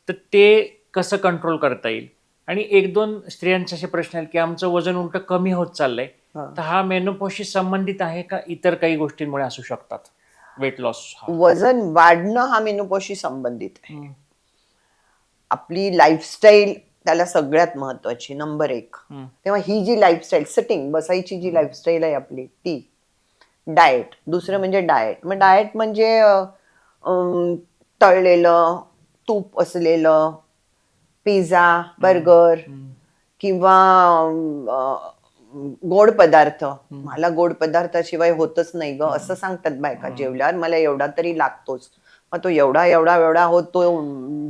तर ते कसं कंट्रोल करता येईल. आणि एक दोन स्त्रियांचे असे प्रश्न आहेत की आमचं वजन उलट कमी होत चाललंय, तर हा मेनोपॉजशी संबंधित आहे का इतर काही गोष्टींमुळे असू शकतात? वेट लॉस, वजन वाढणं हा मेनोपॉजशी संबंधित आहे. आपली लाईफस्टाईल त्याला सगळ्यात महत्वाची, नंबर 1. तेव्हा ही जी लाईफस्टाईल, सिटिंग बसायची जी लाईफस्टाईल आहे आपली ती, डाएट. दुसरं म्हणजे डाएट. मग डाएट म्हणजे तळलेलं, तूप असलेलं, पिझ्झा, बर्गर किंवा गोड पदार्थ. मला गोड पदार्थाशिवाय होतच नाही ग असं सांगतात बायका. जेवल्यावर मला एवढा तरी लागतोच. मग तो एवढा होत तो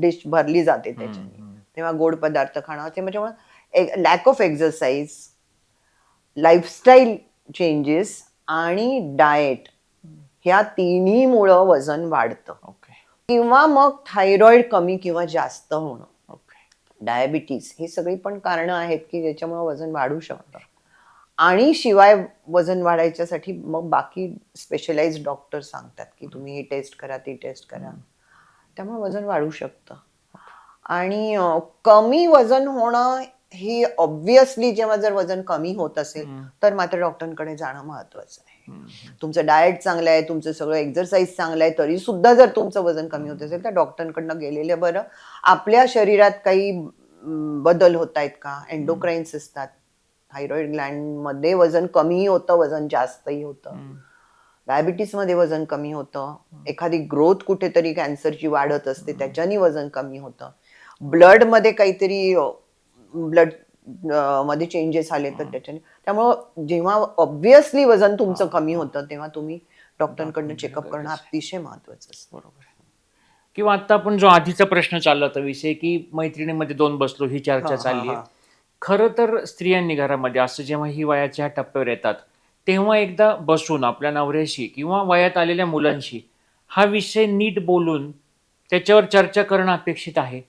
डिश भरली जाते त्याच्याने. तेव्हा गोड पदार्थ खाणं, त्याच्यामुळे lack of exercise, lifestyle changes आणि डाएट, ह्या तिन्हीमुळं वजन वाढतं. किंवा मग थायरॉइड कमी किंवा जास्त होणं, डायबिटीस, ही सगळी पण कारणं आहेत की ज्याच्यामुळे वजन वाढू शकतं. आणि शिवाय वजन वाढायच्यासाठी मग बाकी स्पेशलाइज्ड डॉक्टर सांगतात की तुम्ही ही टेस्ट करा, ती टेस्ट करा. त्यामुळे वजन वाढू शकतं. आणि कमी वजन होणं ही ऑब्व्हियसली, जेव्हा जर वजन कमी होत असेल तर मात्र डॉक्टरांकडे जाणं महत्वाचं आहे. तुमचं डाएट चांगलं आहे, तुमचं सगळं एक्सरसाइज चांगलं आहे, तरी सुद्धा जर तुमचं वजन कमी होत असेल तर डॉक्टरांकडनं गेलेलं बरं. आपल्या शरीरात काही बदल होत आहेत का, एंडोक्राईन्स असतात, थायरॉइड ग्लँड मध्ये वजन कमीही होतं, वजन जास्तही होतं, डायबिटीस मध्ये वजन कमी होतं, एखादी ग्रोथ कुठेतरी कॅन्सरची वाढत असते त्याच्याने वजन कमी होतं, ब्लड मध्ये काहीतरी ब्लड मध्ये चेंजेस आले तर त्याच्याने. त्यामुळं जेव्हा ऑब्व्हियसली वजन तुमचं कमी होतं तेव्हा तुम्ही डॉक्टरांकडनं चेकअप करणं अतिशय महत्वाचं असतं. बरोबर. किंवा आता आपण जो आधीचा प्रश्न चालला होता विषय की मैत्रिणीमध्ये 2 बसलो, ही चर्चा चालली आहे. खरं तर स्त्रियांनी घरामध्ये असं जेव्हा ही वयाच्या टप्प्यावर येतात तेव्हा एकदा बसून आपल्या नवऱ्याशी किंवा वयात आलेल्या मुलांशी हा विषय नीट बोलून त्याच्यावर चर्चा करणं अपेक्षित आहे.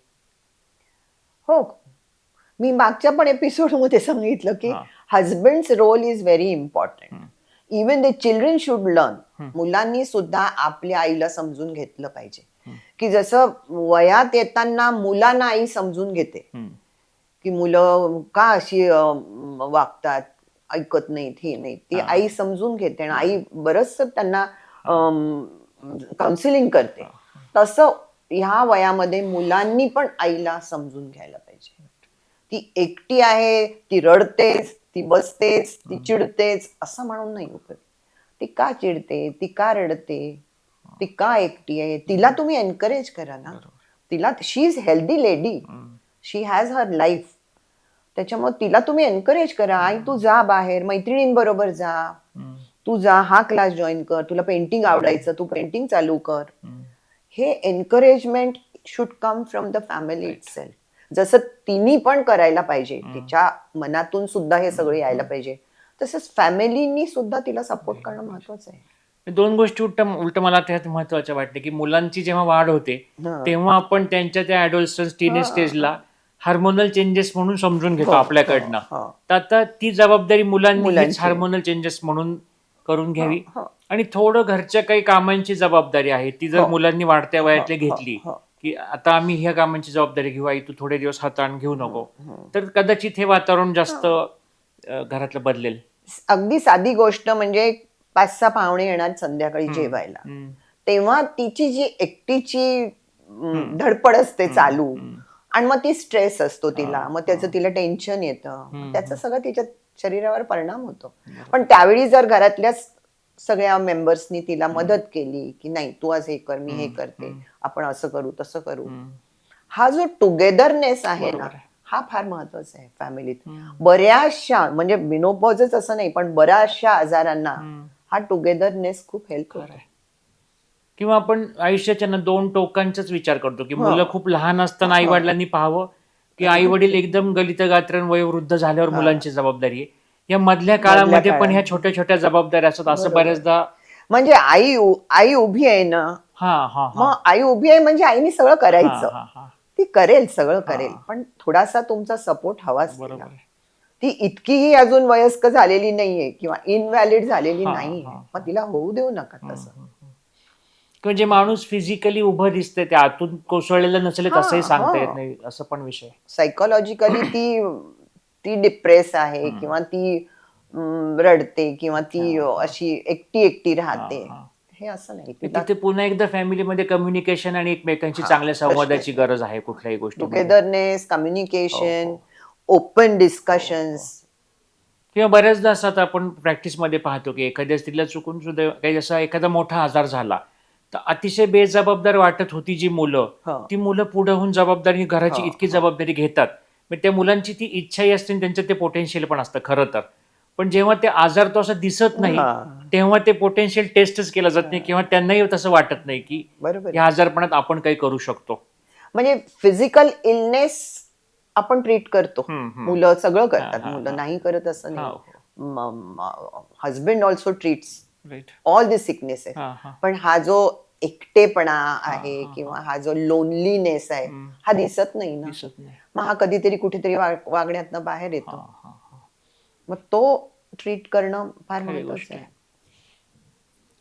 हो, मी मागच्या पण एपिसोड मध्ये सांगितलं की हा. Husband's role is very important. Even the children should learn. मुलांनी सुद्धा आपल्या आईला समजून घेतलं पाहिजे, की जसं वयात येताना मुलांना आई समजून घेते की मुलं का अशी वागतात, ऐकत नाहीत, हे नाही, ती आई समजून घेते आणि आई बरंच त्यांना काउन्सिलिंग करते. तसं ह्या वयामध्ये मुलांनी पण आईला समजून घ्यायला पाहिजे. ती एकटी आहे, ती रडतेच, ती बसतेच, ती चिडतेच असं म्हणून नाही उपयोग. ती का चिडते, ती का रडते, ती का एकटी आहे, तिला तुम्ही एनकरेज करा ना. तिला, she is healthy lady, she has her life. त्याच्यामुळे तिला तुम्ही एनकरेज करा, आई तू जा बाहेर, मैत्रिणींबरोबर जा, तू जा हा क्लास जॉईन कर, तुला पेंटिंग आवडायचं तू पेंटिंग चालू कर. हे encouragement should come from the family itself. जसं तिने पण करायला पाहिजे, तिच्या मनातून सुद्धा हे सगळं यायला पाहिजे, तसंच फॅमिलीनी सुद्धा तिला सपोर्ट करणं महत्वाचं आहे. दोन गोष्टी उलट मला त्यात महत्वाच्या वाटते, की मुलांची जेव्हा वाढ होते तेव्हा आपण त्यांच्या त्या ऍडोलसन्स टीनेज स्टेजला हार्मोनल चेंजेस म्हणून समजून घेतो आपल्याकडनं. तर आता ती जबाबदारी मुलांनी हार्मोनल चेंजेस म्हणून करून घ्यावी. आणि थोडं घरच्या काही कामांची जबाबदारी आहे ती जर मुलांनी वाढत्या वयातली घेतली, की आता आम्ही ह्या कामांची जबाबदारी घेऊ, आई तू थोडे दिवस हाताळून घेऊ नको, तर कदाचित हे वातावरण जास्त घरातलं बदलेल. अगदी साधी गोष्ट म्हणजे 5-6 पाहुणे येणार संध्याकाळी जेवायला, तेव्हा तिची जी एकटीची धडपड असते चालू, आणि मग ती स्ट्रेस असतो तिला, मग त्याचं तिला टेन्शन येतं, त्याचं सगळं तिच्या शरीरावर परिणाम होतो. पण त्यावेळी जर घरातल्या सगळ्या मेंबर्सनी तिला मदत केली की नाही तू आज हे कर, मी हे करते, आपण असं करू तसं करू, हा जो टुगेदरनेस आहे ना, हा फार महत्वाचा आहे फॅमिलीत. बऱ्याचशा म्हणजे मेनोपॉजच असं नाही, पण बऱ्याचशा आजारांना हा टुगेदरनेस खूप हेल्प करतो. किंवा आपण आयुष्याच्या ना दोन टोकांचाच विचार करतो, की मुलं खूप लहान असताना आई वडिलांनी पाहावं, की आई वडील एकदम गलित गात्रन वयोवृद्ध झाल्यावर मुलांची जबाबदारी आहे. या मधल्या काळामध्ये पण ह्या छोट्या छोट्या जबाबदाऱ्या असतात असं बऱ्याचदा. म्हणजे आई उभी आहे ना, मग आई उभी आहे म्हणजे आईने सगळं करायचं, ती करेल, सगळं करेल, पण थोडासा तुमचा सपोर्ट हवाच. ती इतकीही अजून वयस्क झालेली नाहीये किंवा इनव्हॅलिड झालेली नाहीये, मग तिला होऊ देऊ नका तसं. किंवा जे माणूस फिजिकली उभं दिसतंय ते आतून कोसळलेलं नसेल तसंही सांगता येत नाही, असं पण विषय. सायकोलॉजिकली ती डिप्रेस आहे किंवा ती रडते किंवा ती अशी एकटी राहते, हे असं नाही. तिथे पुन्हा एकदा फॅमिलीमध्ये कम्युनिकेशन आणि एकमेकांची चांगल्या संवादाची गरज आहे कुठल्याही गोष्टी. Togetherness, communication, open discussions. किंवा बऱ्याचदा असं आता आपण प्रॅक्टिसमध्ये पाहतो की एखाद्या स्त्रीला चुकून सुद्धा काही जसा एखादा मोठा आजार झाला तर अतिशय बेजबाबदार वाटत होती जी मुलं, ती मुलं पुढे होऊन जबाबदारी, घराची इतकी जबाबदारी घेतात. मग त्या मुलांची ती इच्छाही असते, त्यांचं ते पोटेन्शियल पण असतं खरं तर. पण जेव्हा ते आजार तो असं दिसत नाही तेव्हा ते पोटेन्शियल टेस्टच केलं जात नाही, किंवा त्यांनाही तसं वाटत नाही की या आजारपणात आपण काही करू शकतो. म्हणजे फिजिकल इलनेस आपण ट्रीट करतो, मुलं सगळं करतात, मुलं नाही करत असं नाही. Husband also treats all the sicknesses. पण हा जो एकटेपणा आहे किंवा हा जो लोनलीनेस आहे हा दिसत नाही ना, मग हा कधीतरी कुठेतरी वागण्यातनं बाहेर येतो, मग तो ट्रीट करणं फार महत्वाचं आहे.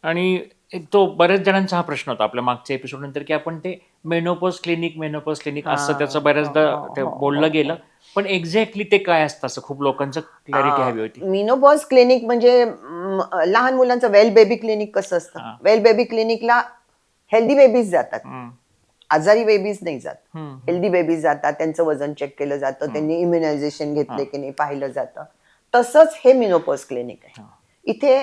आणि एक तो बऱ्याच जणांचा हा प्रश्न होता आपल्या मागच्या एपिसोड नंतर, की आपण ते मेनोपॉज क्लिनिक असं त्याचं बऱ्याचदा ते बोललं गेलं, पण एक्झॅक्टली ते काय असतं असं खूप लोकांचं क्लॅरिटी हवी होती. मेनोपॉज क्लिनिक म्हणजे लहान मुलांचं वेल बेबी क्लिनिक कसं असतं, वेल बेबी क्लिनिकला हेल्दी बेबीज जातात, आजारी बेबीज नाही जात. हेल्दी बेबीज जातात, त्यांचं वजन चेक केलं जातं, त्यांनी इम्युनायझेशन घेतले की नाही पाहिलं जातं. तसंच हे मेनोपॉज क्लिनिक आहे. इथे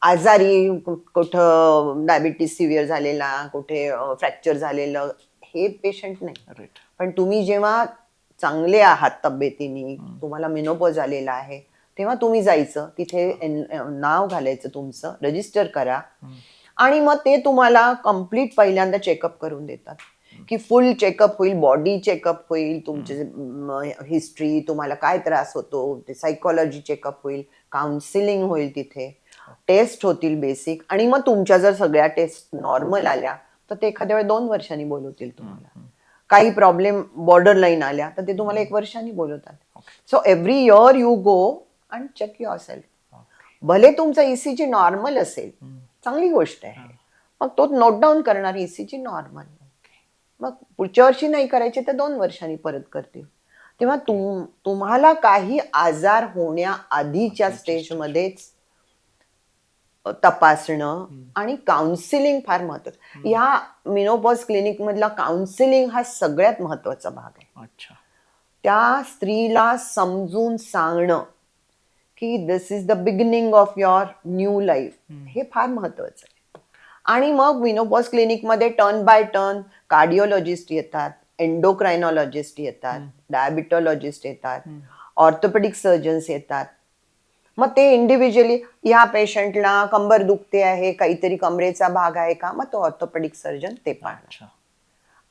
आजारी, कुठं डायबिटीस सिव्हिअर झालेला, कुठे फ्रॅक्चर झालेलं, हे पेशंट नाही. पण तुम्ही जेव्हा चांगले आहात तब्येतीने, तुम्हाला मेनोपॉज आलेला आहे, तेव्हा तुम्ही जायचं, तिथे नाव घालायचं तुमचं, रजिस्टर करा, आणि मग ते तुम्हाला कम्प्लीट पहिल्यांदा चेकअप करून देतात, की फुल चेकअप होईल, बॉडी चेकअप होईल, तुमचे हिस्ट्री, तुम्हाला काय त्रास होतो ते सायकोलॉजी चेकअप होईल, काउन्सिलिंग होईल, तिथे टेस्ट होतील बेसिक, आणि मग तुमच्या जर सगळ्या टेस्ट नॉर्मल आल्या तर ते एखाद्या वेळेस 2 वर्षांनी बोलवतील तुम्हाला. काही प्रॉब्लेम बॉर्डर लाईन आल्या तर ते तुम्हाला 1 वर्षांनी बोलवतात. So every year you go and check yourself. भले तुमचा ईसीजी नॉर्मल असेल, चांगली गोष्ट आहे, मग तो नोट डाऊन करणार ईसीजी नॉर्मल. मग पुढच्या वर्षी नाही करायचे तर 2 वर्षांनी परत करतील. तेव्हा तुम्हाला काही आजार होण्याआधीच्या स्टेजमध्येच तपासणं आणि काउन्सिलिंग फार महत्वाचं. या मिनोपॉज क्लिनिक मधला काउन्सिलिंग हा सगळ्यात महत्वाचा भाग आहे. त्या स्त्रीला समजून सांगणं की this is the beginning of your new life, हे फार महत्वाचं आहे. आणि मग मिनोपॉज क्लिनिकमध्ये टर्न बाय टर्न कार्डिओलॉजिस्ट येतात, एंडोक्रायनॉलॉजिस्ट येतात, डायबिटॉलॉजिस्ट येतात, ऑर्थोपेडिक सर्जन्स येतात. मग ते इंडिव्हिज्युअली ह्या पेशंटला कंबर दुखते आहे, काहीतरी कमरेचा भाग आहे का, मग तो ऑर्थोपेडिक सर्जन ते पाहणार.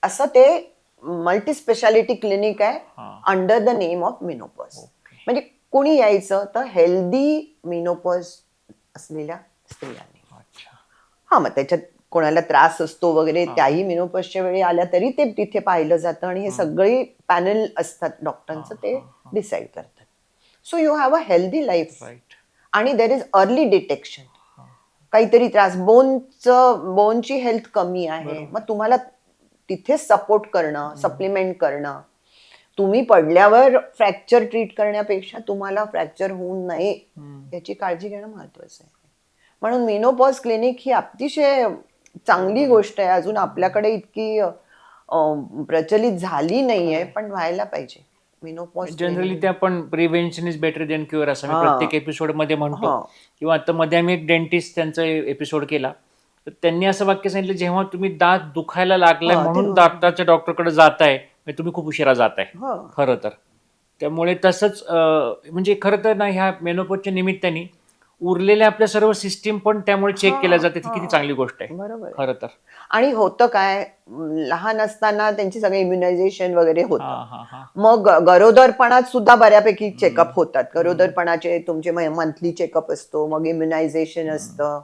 असं ते मल्टी स्पेशालिटी क्लिनिक आहे under the name of menopause. म्हणजे कोणी यायचं तर हेल्दी मिनोपॉज असलेल्या स्त्रियांनी. हा, मग त्याच्यात कोणाला त्रास असतो वगैरे त्याही मिनोपॉजच्या वेळी आल्या तरी ते तिथे पाहिलं जातं आणि हे सगळे पॅनल असतात डॉक्टरांचं, ते डिसाईड करतात. So you have a healthy life आणि देर इज अर्ली डिटेक्शन. काहीतरी त्रास, बोनची हेल्थ कमी आहे, मग तुम्हाला तिथे सपोर्ट करणं, सप्लिमेंट करणं. तुम्ही पडल्यावर फ्रॅक्चर ट्रीट करण्यापेक्षा तुम्हाला फ्रॅक्चर होऊ नये याची काळजी घेणं महत्वाचं आहे. म्हणून मिनोपॉज क्लिनिक ही अतिशय चांगली गोष्ट आहे. अजून आपल्याकडे इतकी प्रचलित झाली नाहीये, पण व्हायला पाहिजे. मिनोपॉज जनरली ते आपण prevention is better than cure असं मी प्रत्येक एपिसोड मध्ये म्हणतो. किंवा आता मध्ये आम्ही एक डेंटिस्ट त्यांचा एपिसोड केला, तर त्यांनी असं वाक्य सांगितलं, जेव्हा तुम्ही दात दुखायला लागलाय म्हणून दाताच्या डॉक्टरकडे जाताय, तुम्ही खूप उशिरा जाताय खरं तर. त्यामुळे तसंच म्हणजे खरं तर ना, ह्या मेनोपॉजच्या निमित्ताने उरलेल्या आपल्या सर्व सिस्टीम पण त्यामुळे चेक केल्या जाते. ती किती चांगली गोष्ट आहे बरोबर खरं तर. आणि होतं काय, लहान असताना त्यांची सगळे इम्युनायझेशन वगैरे होतं. मग गरोदरपणात सुद्धा बऱ्यापैकी चेकअप होतात. गरोदरपणाचे तुमचे मंथली चेकअप असतो, मग इम्युनायझेशन असतं,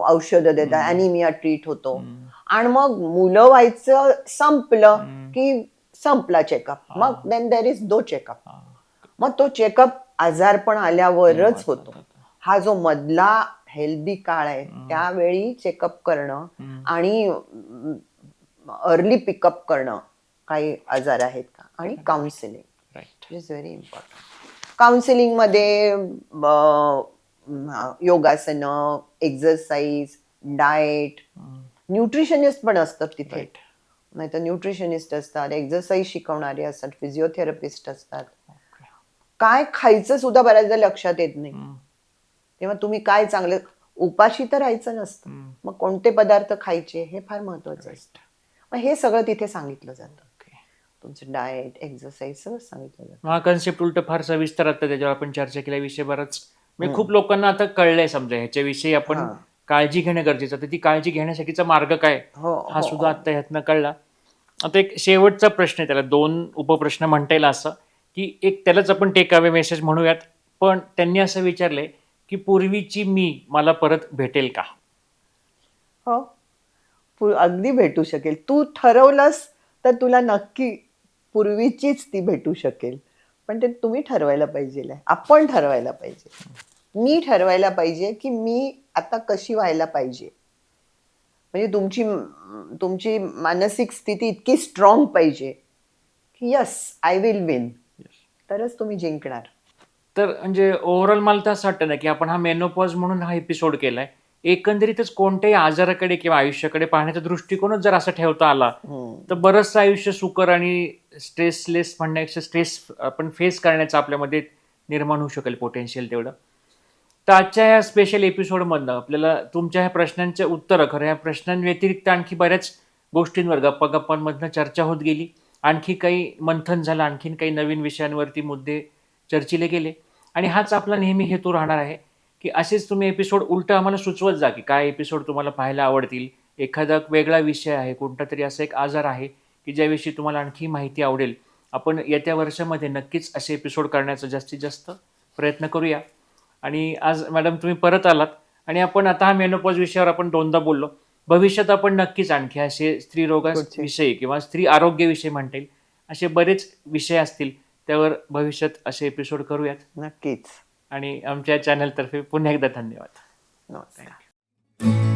औषधं देतात, अॅनिमिया ट्रीट होतो. आणि मग मुलं व्हायचं संपलं की संपला चेकअप, मग then there is no checkup. मग तो चेकअप आजारपण आल्यावरच होतो. हा जो मधला हेल्दी काळ आहे त्यावेळी चेकअप करणं आणि अर्ली पिकअप करणं, काही आजार आहेत का, आणि counselling is very important. Counselling मध्ये योगासनं, एक्सरसाइज, डाएट, न्यूट्रिशनिस्ट पण असतात तिथे. नाही तर न्यूट्रिशनिस्ट असतात, एक्सरसाइज शिकवणारे असतात, फिजिओथेरपिस्ट असतात. काय खायचं सुद्धा बऱ्याचदा लक्षात येत नाही. तेव्हा तुम्ही काय चांगलं, उपाशी तर राहायचं नसतं, मग कोणते पदार्थ खायचे हे फार महत्वाचं असतं. मग हे सगळं तिथे सांगितलं जातं. तुमचं डाएट, एक्सरसाइज सगळं सांगितलं जातं. हा कन्सेप्ट उलट फार सविस्तर आता त्याच्यावर आपण चर्चा केल्या विषय बराच, म्हणजे खूप लोकांना आता कळलंय समजा ह्याच्याविषयी आपण काळजी घेणं गरजेचं. तर ती काळजी घेण्यासाठीचा मार्ग काय हा सुद्धा आता ह्यातनं कळला. आता एक शेवटचा प्रश्न आहे, त्याला 2 उपप्रश्न म्हणता येईल असं, की एक त्यालाच आपण टेक अवे मेसेज म्हणूयात. पण त्यांनी असं विचारलंय की पूर्वीची मी मला परत भेटेल का? हो, अगदी भेटू शकेल. तू ठरवलंस तर तुला नक्की पूर्वीचीच ती भेटू शकेल. पण ते तुम्ही ठरवायला पाहिजे, आपण ठरवायला पाहिजे. मी ठरवायला पाहिजे की मी आता कशी व्हायला पाहिजे. म्हणजे तुमची मानसिक स्थिती इतकी स्ट्रॉंग पाहिजे की यस आय विल विन, तरच तुम्ही जिंकणार. तर म्हणजे ओव्हरऑल मला तर असं वाटतं ना की आपण हा मेनोपॉज म्हणून हा एपिसोड केलाय, एकंदरीतच कोणत्याही आजाराकडे किंवा आयुष्याकडे पाहण्याचा दृष्टिकोनच जर असा ठेवता आला तर बरंचसं आयुष्य सुकर आणि स्ट्रेसलेस म्हणण्यापेक्षा स्ट्रेस आपण फेस करण्याचं आपल्यामध्ये निर्माण होऊ शकेल पोटेन्शियल तेवढं. तर आजच्या या स्पेशल एपिसोडमधनं आपल्याला तुमच्या ह्या प्रश्नांचे उत्तरं, खरं या प्रश्नांव्यतिरिक्त आणखी बऱ्याच गोष्टींवर गप्पामधनं चर्चा होत गेली. आणखी काही मंथन झालं, आणखीन काही नवीन विषयांवरती मुद्दे चर्चिले गेले. आणि हाच आपला नेहमी हेतू राहणार आहे की असेच तुम्ही एपिसोड उलटं आम्हाला सुचवत जा की काय एपिसोड तुम्हाला पाहायला आवडतील. एखादा वेगळा विषय आहे, कोणता तरी असा एक आजार आहे की ज्याविषयी तुम्हाला आणखी माहिती आवडेल. आपण येत्या वर्षामध्ये नक्कीच असे एपिसोड करण्याचा जास्तीत जास्त प्रयत्न करूया. आणि आज मॅडम तुम्ही परत आलात आणि आपण आता हा मेनोपॉज विषयावर आपण 2दा बोललो. भविष्यात आपण नक्कीच आणखी असे स्त्री रोगाविषयी किंवा स्त्री आरोग्याविषयी म्हणता येईल असे बरेच विषय असतील, त्यावर भविष्यात असे एपिसोड करूयात. नक्कीच. आणि आमच्या चॅनलतर्फे पुन्हा एकदा धन्यवाद. नमस्कार. Thank you.